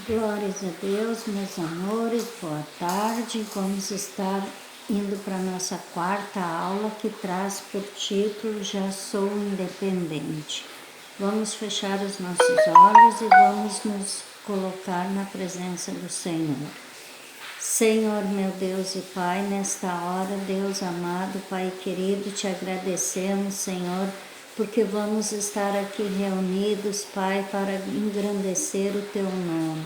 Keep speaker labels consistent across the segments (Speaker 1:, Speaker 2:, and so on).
Speaker 1: Glórias a Deus, meus amores, boa tarde. Vamos estar indo para a nossa quarta aula que traz por título Já Sou Independente. Vamos fechar os nossos olhos e vamos nos colocar na presença do Senhor. Senhor, meu Deus e Pai, nesta hora, Deus amado, Pai querido, te agradecemos, Senhor, porque vamos estar aqui reunidos, Pai, para engrandecer o Teu nome.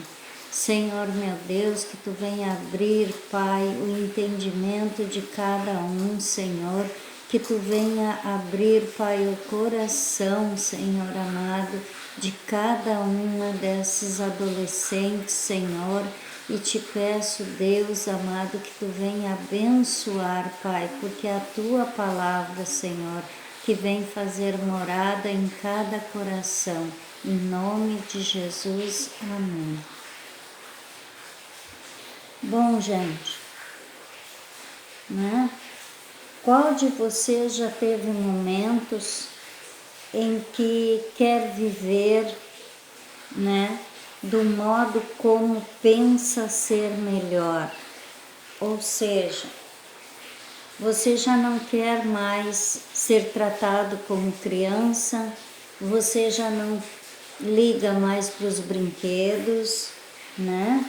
Speaker 1: Senhor, meu Deus, que Tu venha abrir, Pai, o entendimento de cada um, Senhor, que Tu venha abrir, Pai, o coração, Senhor amado, de cada uma desses adolescentes, Senhor, e te peço, Deus amado, que Tu venha abençoar, Pai, porque é a Tua palavra, Senhor, que vem fazer morada em cada coração. Em nome de Jesus, amém. Bom, gente, né? Qual de vocês já teve momentos em que quer viver, né, do modo como pensa ser melhor? Ou seja, você já não quer mais ser tratado como criança, você já não liga mais para os brinquedos, né?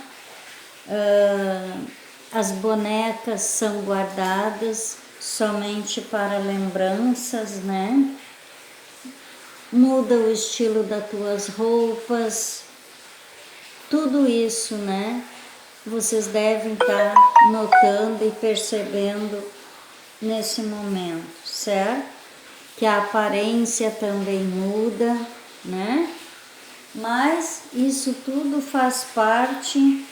Speaker 1: As bonecas são guardadas somente para lembranças, né? Muda o estilo das tuas roupas, tudo isso, né? Vocês devem estar notando e percebendo nesse momento, certo? Que a aparência também muda, né? Mas isso tudo faz parte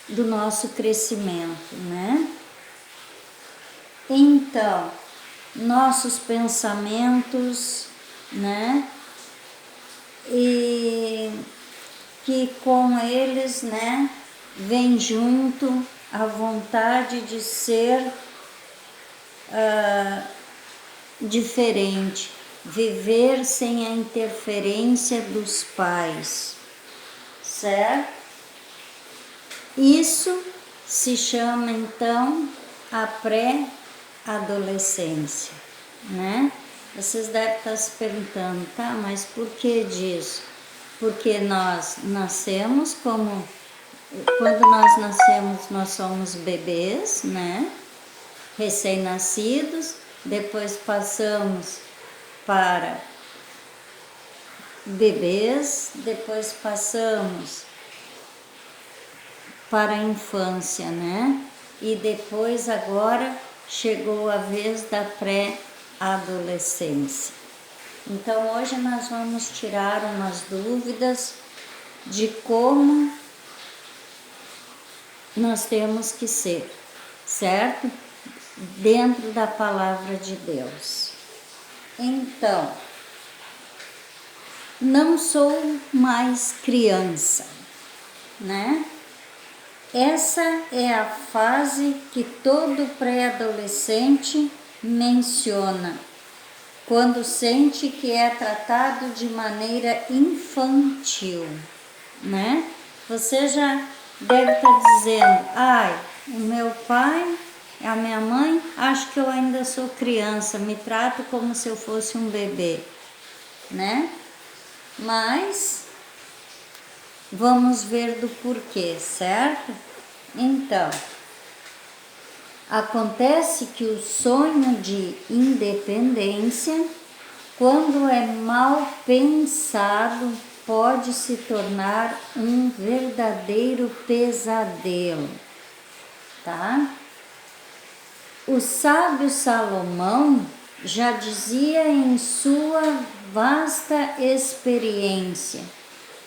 Speaker 1: do nosso crescimento, né? Então, nossos pensamentos, né? E que com eles, né, vem junto a vontade de ser diferente, viver sem a interferência dos pais, certo? Isso se chama então a pré-adolescência, né? Vocês devem estar se perguntando, tá, mas por que disso? Porque nós nascemos quando nós nascemos, nós somos bebês, né? Recém-nascidos, depois passamos para bebês, depois passamos para a infância, né? E depois agora chegou a vez da pré-adolescência. Então hoje nós vamos tirar umas dúvidas de como nós temos que ser, certo? Dentro da palavra de Deus. Então, não sou mais criança, né? Essa é a fase que todo pré-adolescente menciona, quando sente que é tratado de maneira infantil, né? Você já deve estar dizendo, ai, o meu pai, a minha mãe, acho que eu ainda sou criança, me trato como se eu fosse um bebê, né? Mas vamos ver do porquê, certo? Então, acontece que o sonho de independência, quando é mal pensado, pode se tornar um verdadeiro pesadelo, tá? O sábio Salomão já dizia em sua vasta experiência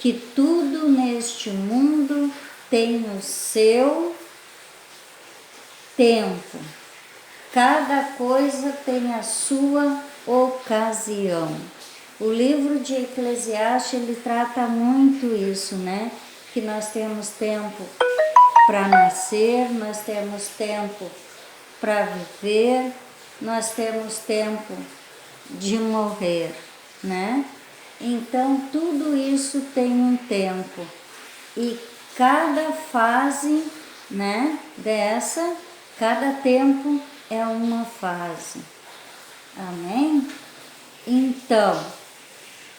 Speaker 1: que tudo neste mundo tem o seu tempo, cada coisa tem a sua ocasião. O livro de Eclesiastes, ele trata muito isso, né? Que nós temos tempo para nascer, nós temos tempo para viver, nós temos tempo de morrer, né? Então, tudo isso tem um tempo. E cada fase, né, cada tempo é uma fase. Amém? Então,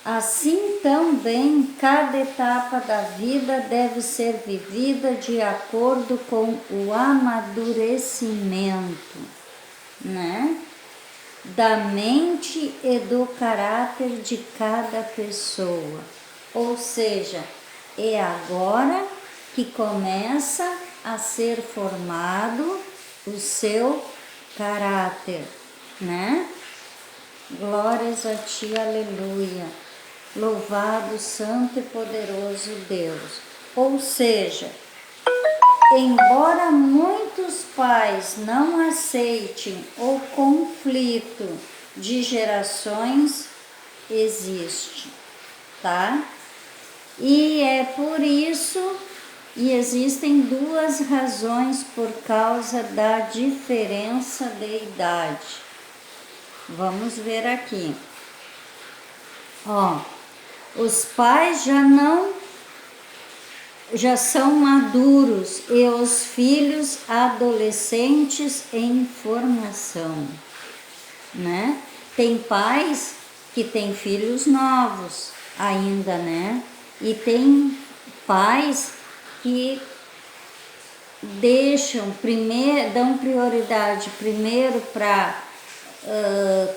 Speaker 1: assim também cada etapa da vida deve ser vivida de acordo com o amadurecimento, né, da mente e do caráter de cada pessoa. Ou seja, é agora que começa a ser formado o seu caráter, né? Glórias a ti, aleluia. Louvado, santo e poderoso Deus. Ou seja, embora muitos pais não aceitem o conflito de gerações, existe, tá? E é por isso, e existem duas razões por causa da diferença de idade. Vamos ver aqui. Ó, os pais já são maduros e os filhos adolescentes em formação, né? Tem pais que têm filhos novos ainda, né? E tem pais que dão prioridade primeiro para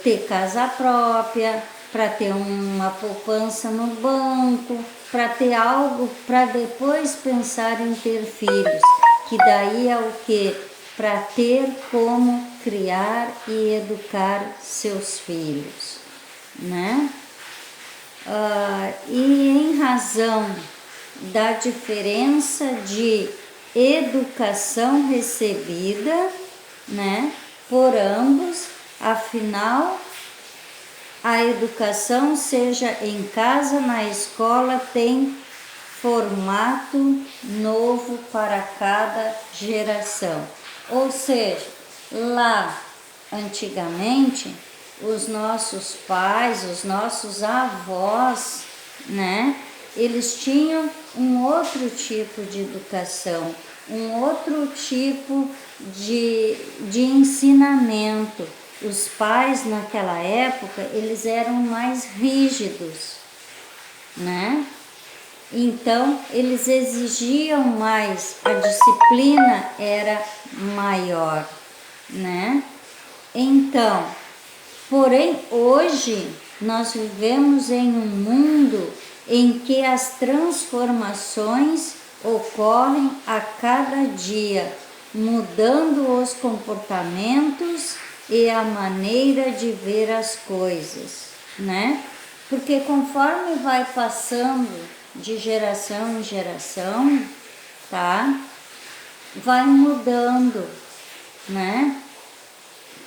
Speaker 1: ter casa própria, para ter uma poupança no banco, para ter algo para depois pensar em ter filhos, que daí é o que? Para ter como criar e educar seus filhos, né? E em razão da diferença de educação recebida, né, por ambos, afinal, a educação, seja em casa, na escola, tem formato novo para cada geração. Ou seja, lá antigamente, os nossos pais, os nossos avós, né, eles tinham um outro tipo de educação, um outro tipo de ensinamento. Os pais naquela época, eles eram mais rígidos, né? Então, eles exigiam mais, a disciplina era maior, né? Então, porém, hoje nós vivemos em um mundo em que as transformações ocorrem a cada dia, mudando os comportamentos e a maneira de ver as coisas, né? Porque conforme vai passando de geração em geração, tá? Vai mudando, né?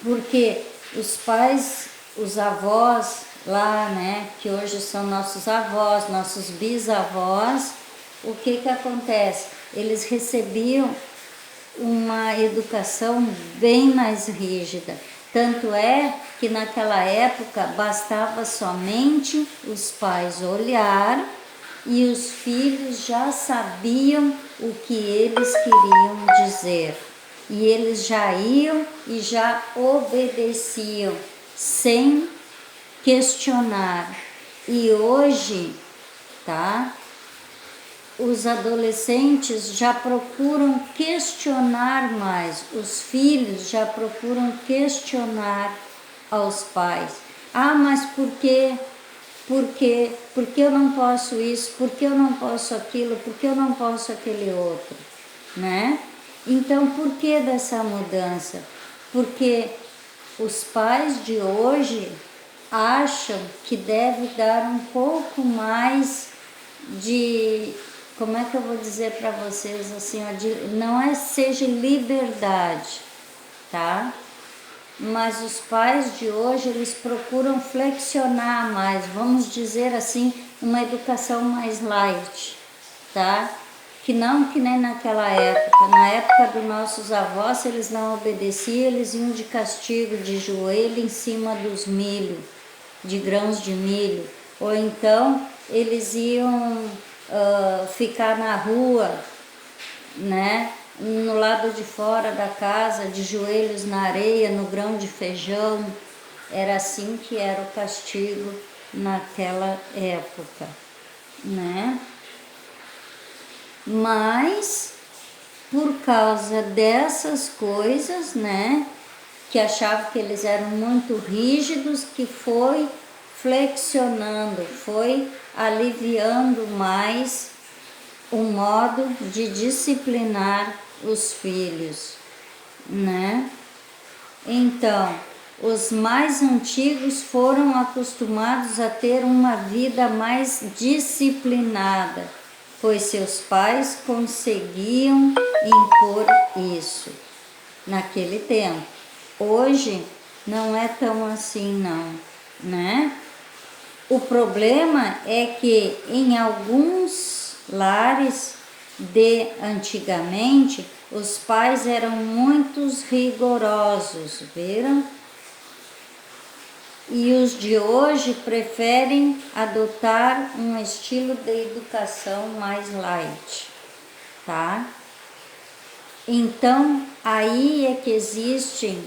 Speaker 1: Porque os pais, os avós lá, né, que hoje são nossos avós, nossos bisavós, o que acontece? Eles recebiam uma educação bem mais rígida. Tanto é que naquela época bastava somente os pais olhar e os filhos já sabiam o que eles queriam dizer. E eles já iam e já obedeciam, sem questionar. E hoje, tá? Os adolescentes já procuram questionar mais, os filhos já procuram questionar aos pais. Ah, mas por quê? Por quê? Por que eu não posso isso? Por que eu não posso aquilo? Por que eu não posso aquele outro? Né? Então, por que dessa mudança? Porque os pais de hoje acham que deve dar um pouco mais de, como é que eu vou dizer para vocês assim, não é seja liberdade, tá? Mas os pais de hoje, eles procuram flexionar mais, vamos dizer assim, uma educação mais light, tá? Que não que nem naquela época. Na época dos nossos avós, se eles não obedeciam, eles iam de castigo, de joelho em cima dos milho, de grãos de milho, ou então eles iam ficar na rua, né, no lado de fora da casa, de joelhos na areia, no grão de feijão. Era assim que era o castigo naquela época, né? Mas por causa dessas coisas, né, que achavam que eles eram muito rígidos, que foi flexionando, foi aliviando mais o modo de disciplinar os filhos, né? Então, os mais antigos foram acostumados a ter uma vida mais disciplinada, pois seus pais conseguiam impor isso naquele tempo. Hoje não é tão assim não, né? O problema é que em alguns lares de antigamente os pais eram muito rigorosos, viram? E os de hoje preferem adotar um estilo de educação mais light, tá? Então, aí é que existem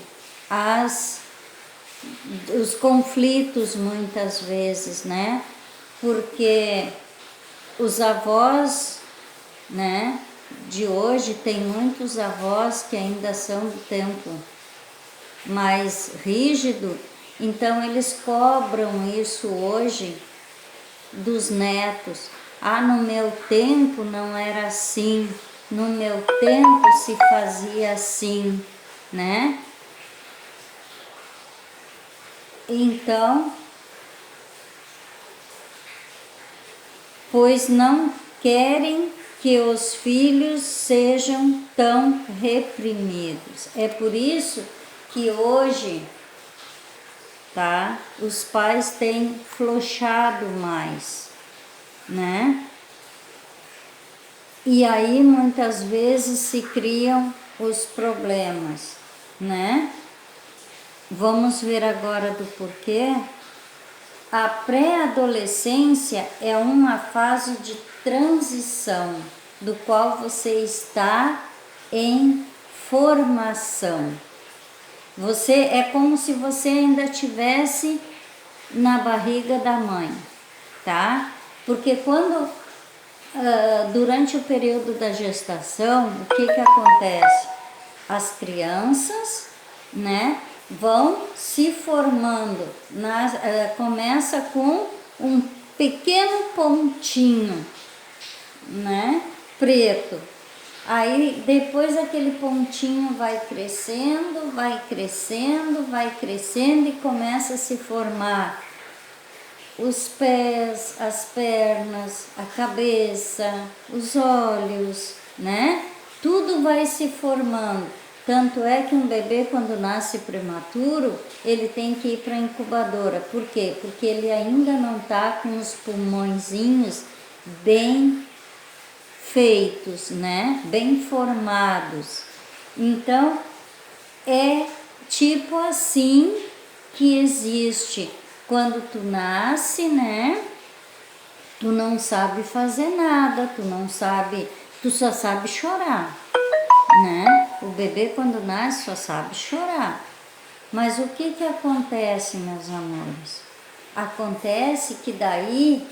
Speaker 1: os conflitos muitas vezes, né? Porque os avós, né, de hoje, tem muitos avós que ainda são do tempo mais rígido, então eles cobram isso hoje dos netos. Ah, no meu tempo não era assim, no meu tempo se fazia assim, né? Então, pois não querem que os filhos sejam tão reprimidos. É por isso que hoje, tá, os pais têm flochado mais, né? E aí muitas vezes se criam os problemas, né? Vamos ver agora do porquê. A pré-adolescência é uma fase de transição, do qual você está em formação. Você é como se você ainda estivesse na barriga da mãe, tá? Porque quando durante o período da gestação, o que acontece? As crianças, né, vão se formando, começa com um pequeno pontinho, né, preto. Aí depois aquele pontinho vai crescendo, vai crescendo, vai crescendo e começa a se formar os pés, as pernas, a cabeça, os olhos, né? Tudo vai se formando. Tanto é que um bebê, quando nasce prematuro, ele tem que ir para a incubadora. Por quê? Porque ele ainda não está com os pulmõezinhos bem feitos, né? Bem formados. Então, é tipo assim que existe. Quando tu nasce, né? Tu não sabe fazer nada, tu só sabe chorar, né? O bebê quando nasce só sabe chorar. Mas o que acontece, meus amores? Acontece que daí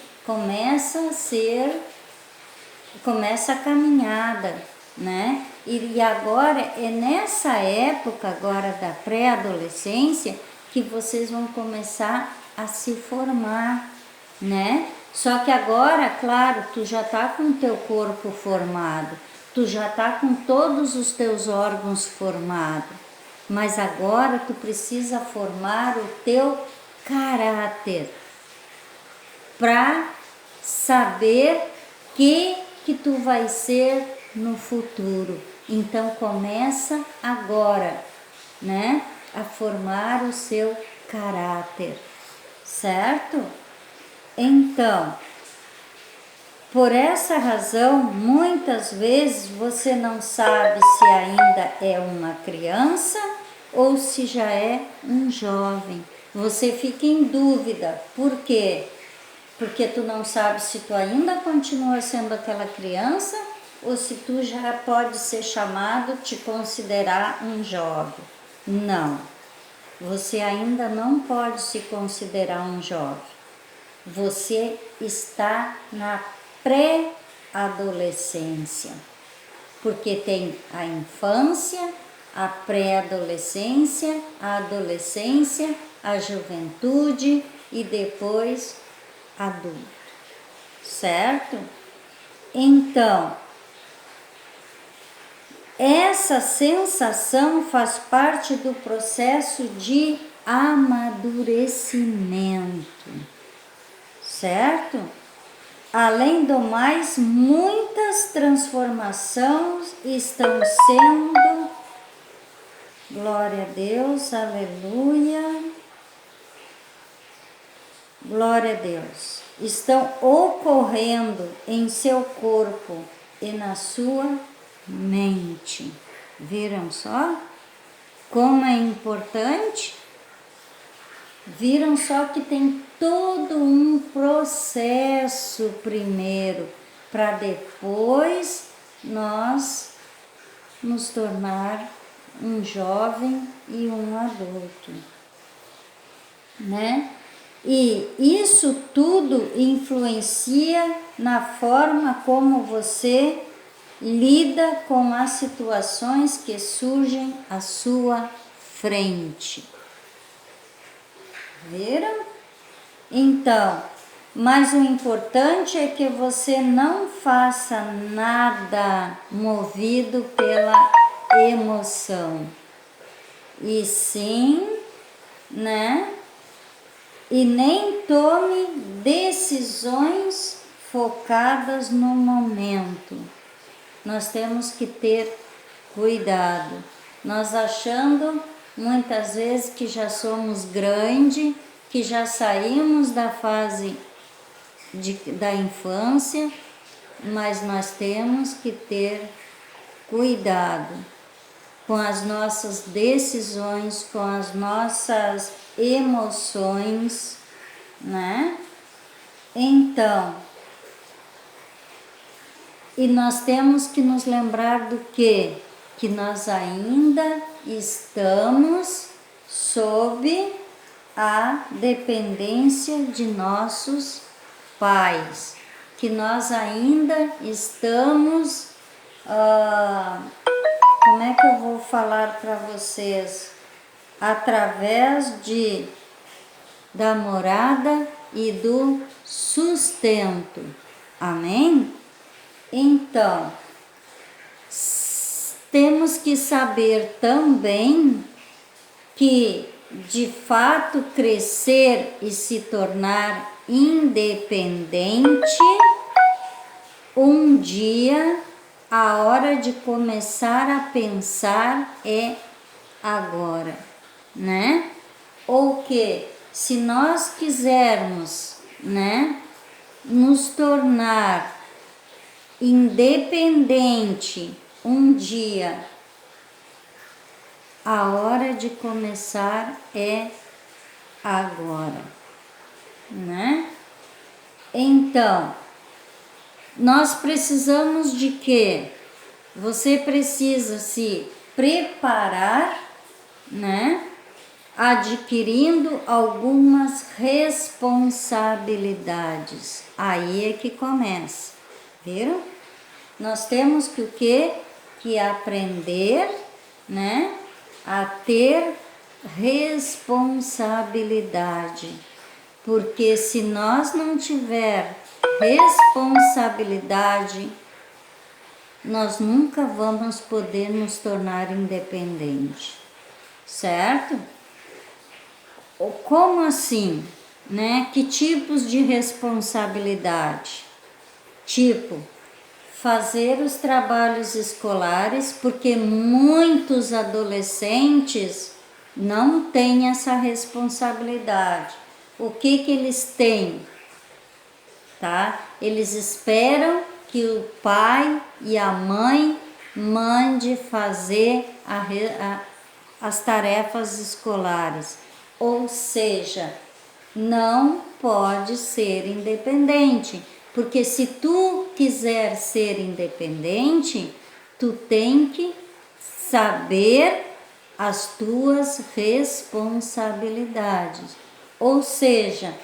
Speaker 1: começa a caminhada, né? E agora é nessa época agora da pré-adolescência que vocês vão começar a se formar, né? Só que agora, claro, tu já tá com o teu corpo formado, tu já tá com todos os teus órgãos formados, mas agora tu precisa formar o teu caráter para saber que tu vai ser no futuro. Então começa agora, né, a formar o seu caráter, certo? Então, por essa razão, muitas vezes você não sabe se ainda é uma criança ou se já é um jovem. Você fica em dúvida. Por quê? porque tu não sabe se tu ainda continua sendo aquela criança ou se tu já pode ser chamado, te considerar um jovem. Não, você ainda não pode se considerar um jovem. Você está na pré-adolescência, porque tem a infância, a pré-adolescência, a adolescência, a juventude e depois adulto, certo? Então, essa sensação faz parte do processo de amadurecimento, certo? Além do mais, muitas transformações estão sendo, glória a Deus, aleluia, glória a Deus, estão ocorrendo em seu corpo e na sua mente. Viram só como é importante? Viram só que tem todo um processo primeiro para depois nós nos tornar um jovem e um adulto, né? E isso tudo influencia na forma como você lida com as situações que surgem à sua frente. Viram? Então, mas o importante é que você não faça nada movido pela emoção, e sim, né? E nem tome decisões focadas no momento. Nós temos que ter cuidado. Nós achando muitas vezes que já somos grandes, que já saímos da fase da infância, mas nós temos que ter cuidado com as nossas decisões, com as nossas emoções, né? Então, e nós temos que nos lembrar do quê? Que nós ainda estamos sob a dependência de nossos pais, que nós ainda estamos, como é que eu vou falar para vocês? Através da morada e do sustento, amém? Então, temos que saber também que, de fato, crescer e se tornar independente, um dia, a hora de começar a pensar é agora, né? Ou que, se nós quisermos, né, nos tornar independente um dia, a hora de começar é agora, né? Então, nós precisamos de quê? Você precisa se preparar, né? Adquirindo algumas responsabilidades. Aí é que começa, viram? Nós temos que o quê? Que aprender, né? A ter responsabilidade. Porque se nós não tiver responsabilidade, nós nunca vamos poder nos tornar independentes, certo? Como assim, né? Que tipos de responsabilidade? Tipo, fazer os trabalhos escolares, porque muitos adolescentes não têm essa responsabilidade. O que eles têm? Tá? Eles esperam que o pai e a mãe mande fazer as tarefas escolares. Ou seja, não pode ser independente, porque se tu quiser ser independente, tu tem que saber as tuas responsabilidades, ou seja,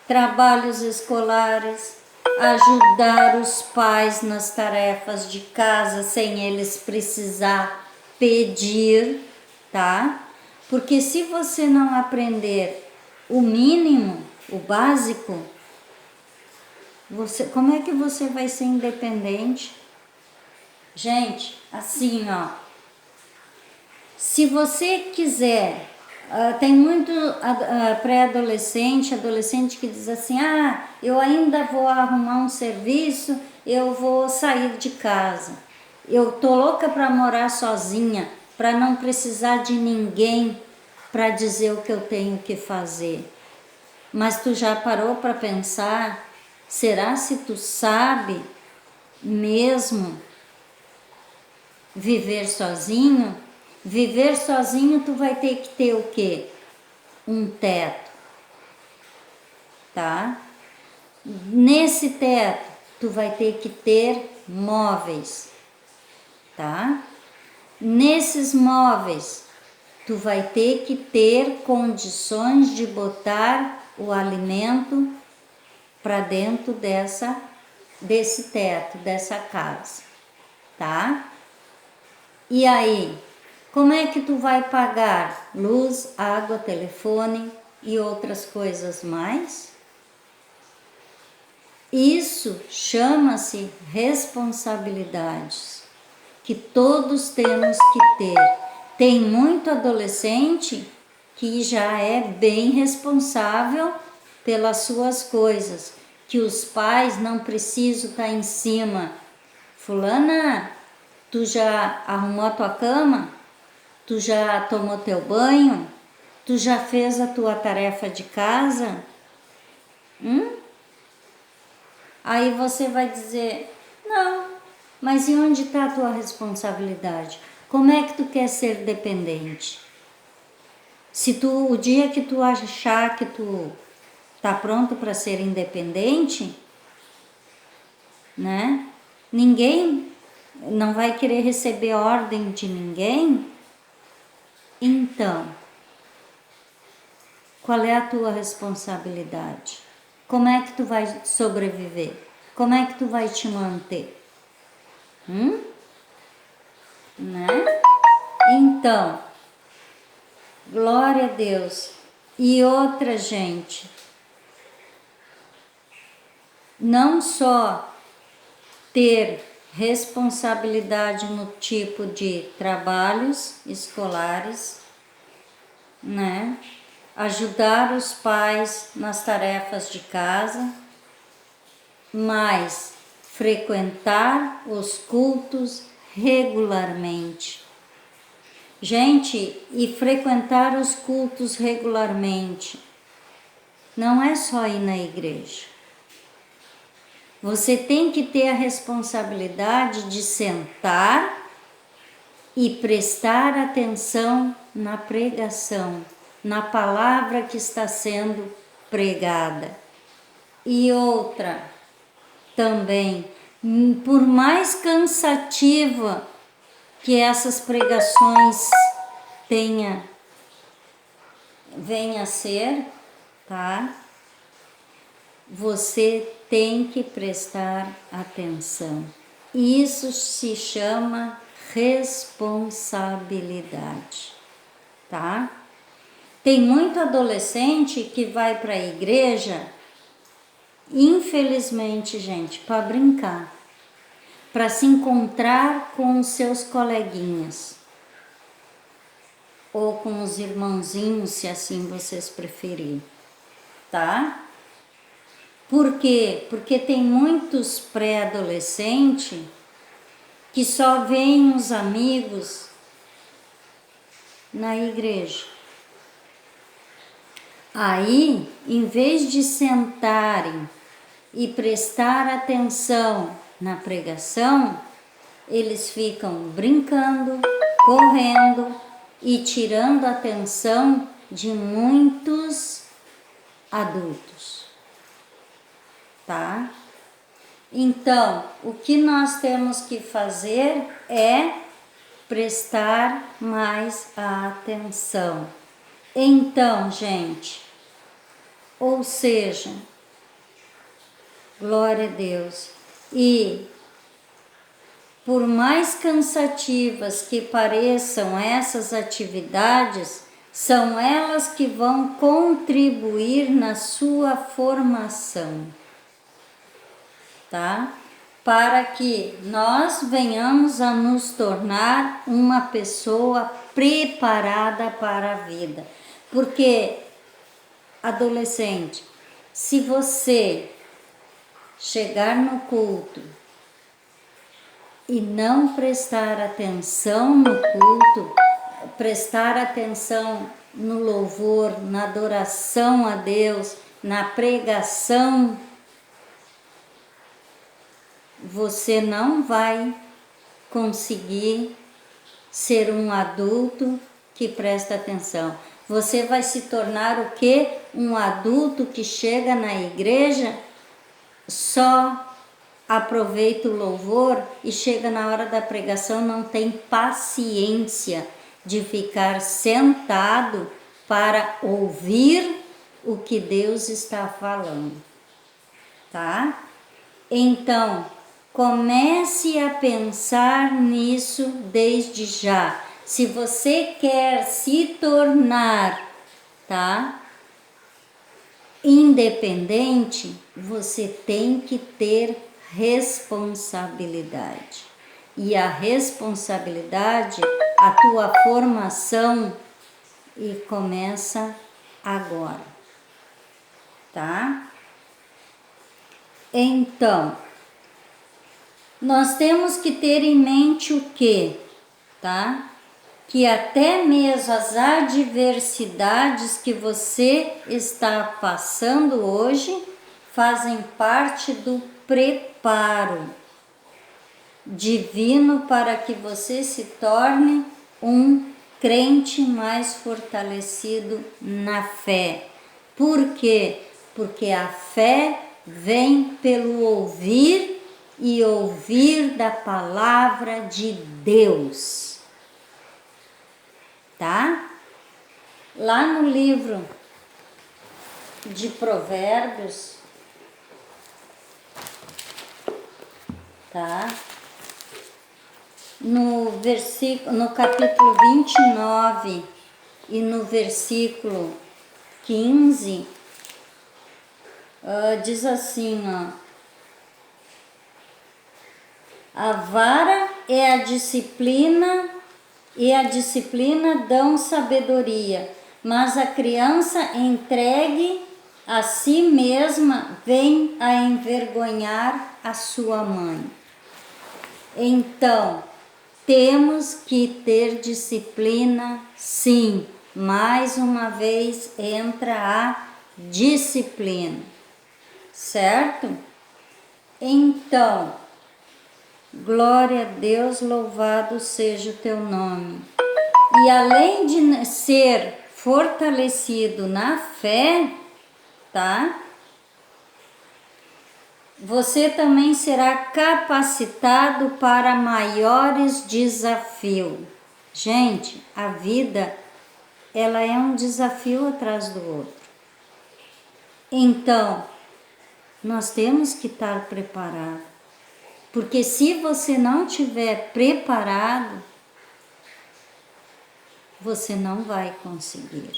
Speaker 1: trabalhos escolares, ajudar os pais nas tarefas de casa sem eles precisar pedir, tá? Porque se você não aprender o mínimo, o básico, como é que você vai ser independente? Gente, assim, ó, se você quiser, tem muito pré-adolescente, adolescente que diz assim, eu ainda vou arrumar um serviço, eu vou sair de casa, eu tô louca para morar sozinha, para não precisar de ninguém para dizer o que eu tenho que fazer. Mas tu já parou para pensar, será se tu sabe mesmo viver sozinho? Viver sozinho tu vai ter que ter o quê? Um teto, tá? Nesse teto tu vai ter que ter móveis, tá? Nesses móveis tu vai ter que ter condições de botar o alimento para dentro desse teto, dessa casa, tá? E aí, como é que tu vai pagar luz, água, telefone e outras coisas mais? Isso chama-se responsabilidades, que todos temos que ter. Tem muito adolescente que já é bem responsável pelas suas coisas, que os pais não precisam estar em cima. Fulana, tu já arrumou a tua cama? Tu já tomou teu banho? Tu já fez a tua tarefa de casa? Aí você vai dizer, não, mas e onde está a tua responsabilidade? Como é que tu quer ser dependente? Se tu, o dia que tu achar que tu tá pronto para ser independente, né? Ninguém não vai querer receber ordem de ninguém. Então, qual é a tua responsabilidade? Como é que tu vai sobreviver? Como é que tu vai te manter? Né? Então, glória a Deus. E outra, gente, não só ter responsabilidade no tipo de trabalhos escolares, né? Ajudar os pais nas tarefas de casa, mas frequentar os cultos regularmente. Gente, e frequentar os cultos regularmente não é só ir na igreja. Você tem que ter a responsabilidade de sentar e prestar atenção na pregação, na palavra que está sendo pregada. E outra também, por mais cansativa que essas pregações venha a ser, tá? Você tem que prestar atenção. Isso se chama responsabilidade, tá? Tem muito adolescente que vai para a igreja, infelizmente, gente, para brincar, para se encontrar com os seus coleguinhas ou com os irmãozinhos, se assim vocês preferirem, tá? Por quê? Porque tem muitos pré-adolescentes que só veem os amigos na igreja. Aí, em vez de sentarem e prestar atenção na pregação, eles ficam brincando, correndo e tirando a atenção de muitos adultos, tá? Então, o que nós temos que fazer é prestar mais atenção. Então, gente, ou seja, glória a Deus, e por mais cansativas que pareçam essas atividades, são elas que vão contribuir na sua formação, tá? Para que nós venhamos a nos tornar uma pessoa preparada para a vida. Porque, adolescente, se você chegar no culto e não prestar atenção no culto, prestar atenção no louvor, na adoração a Deus, na pregação, você não vai conseguir ser um adulto que presta atenção. Você vai se tornar o quê? Um adulto que chega na igreja, só aproveita o louvor e chega na hora da pregação, não tem paciência de ficar sentado para ouvir o que Deus está falando, tá? Então, comece a pensar nisso desde já. Se você quer se tornar, tá, independente, você tem que ter responsabilidade. E a responsabilidade, a tua formação, e começa agora, tá? Então, nós temos que ter em mente o quê? Tá? Que até mesmo as adversidades que você está passando hoje fazem parte do preparo divino para que você se torne um crente mais fortalecido na fé. Por quê? Porque a fé vem pelo ouvir e ouvir da palavra de Deus, tá? Lá no livro de Provérbios, tá? No capítulo 29 e no versículo 15, diz assim, ó: a vara é a disciplina, e a disciplina dão sabedoria, mas a criança entregue a si mesma vem a envergonhar a sua mãe. Então, temos que ter disciplina, sim. Mais uma vez entra a disciplina, certo? Então, glória a Deus, louvado seja o teu nome. E além de ser fortalecido na fé, tá? Você também será capacitado para maiores desafios. Gente, a vida, ela é um desafio atrás do outro. Então, nós temos que estar preparados. Porque se você não estiver preparado, você não vai conseguir.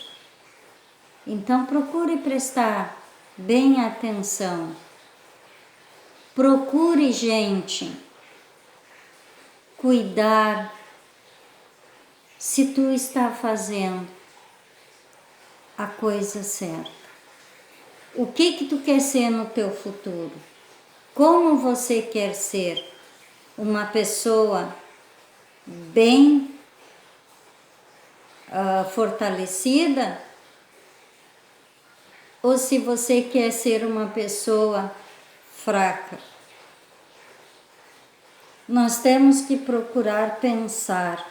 Speaker 1: Então, procure prestar bem atenção. Procure, gente, cuidar se tu está fazendo a coisa certa. O que tu quer ser no teu futuro? Como você quer ser? Uma pessoa bem fortalecida? Ou se você quer ser uma pessoa fraca? Nós temos que procurar pensar.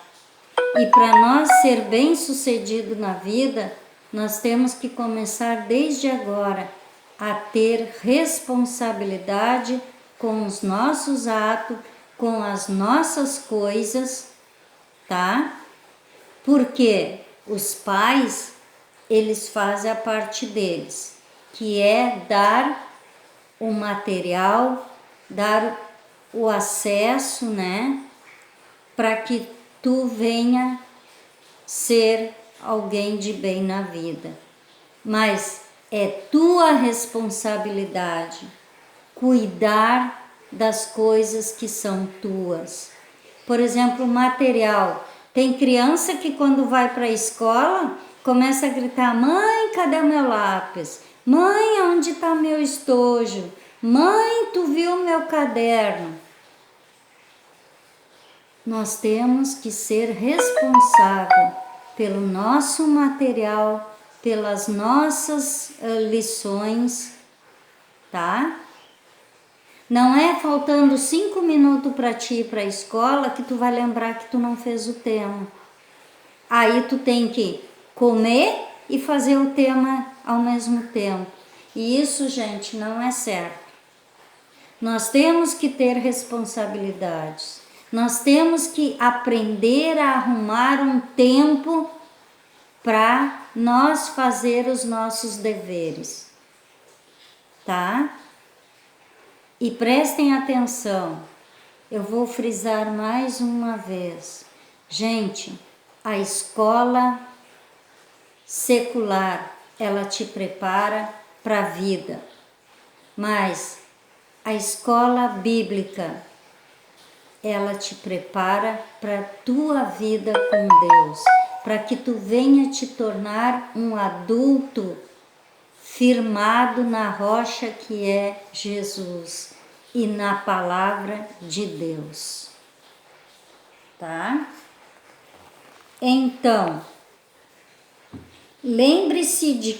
Speaker 1: E para nós ser bem-sucedido na vida, Nós temos que começar desde agora a ter responsabilidade com os nossos atos, com as nossas coisas, tá? Porque os pais, eles fazem a parte deles, que é dar o material, dar o acesso, né? Para que tu venha ser alguém de bem na vida. Mas é tua responsabilidade cuidar das coisas que são tuas. Por exemplo, material. Tem criança que quando vai para a escola começa a gritar: mãe, cadê o meu lápis? Mãe, onde está meu estojo? Mãe, tu viu meu caderno? Nós temos que ser responsável pelo nosso material, pelas nossas lições, tá? Não é faltando 5 minutos para ti ir para a escola que tu vai lembrar que tu não fez o tema. Aí tu tem que comer e fazer o tema ao mesmo tempo. E isso, gente, não é certo. Nós temos que ter responsabilidades. Nós temos que aprender a arrumar um tempo para nós fazer os nossos deveres, tá? E prestem atenção, eu vou frisar mais uma vez. Gente, a escola secular, ela te prepara para a vida, mas a escola bíblica, ela te prepara para a tua vida com Deus, para que tu venha te tornar um adulto firmado na rocha que é Jesus e na palavra de Deus, tá? Então, lembre-se de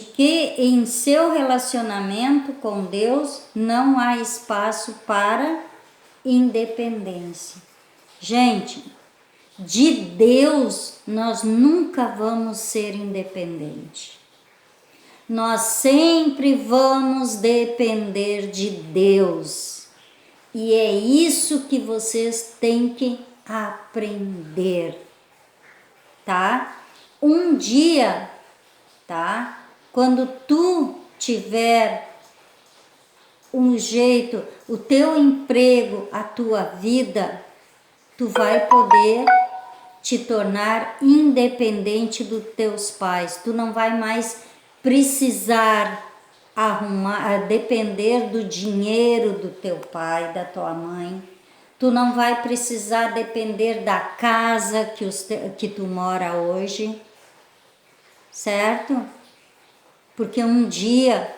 Speaker 1: que em seu relacionamento com Deus não há espaço para independência. Gente, de Deus nós nunca vamos ser independentes. Nós sempre vamos depender de Deus. E é isso que vocês têm que aprender, tá? Um dia, tá? Quando tu tiver um jeito, o teu emprego, a tua vida, tu vai poder te tornar independente dos teus pais. Tu não vai mais precisar depender do dinheiro do teu pai, da tua mãe. Tu não vai precisar depender da casa que tu mora hoje, certo? Porque um dia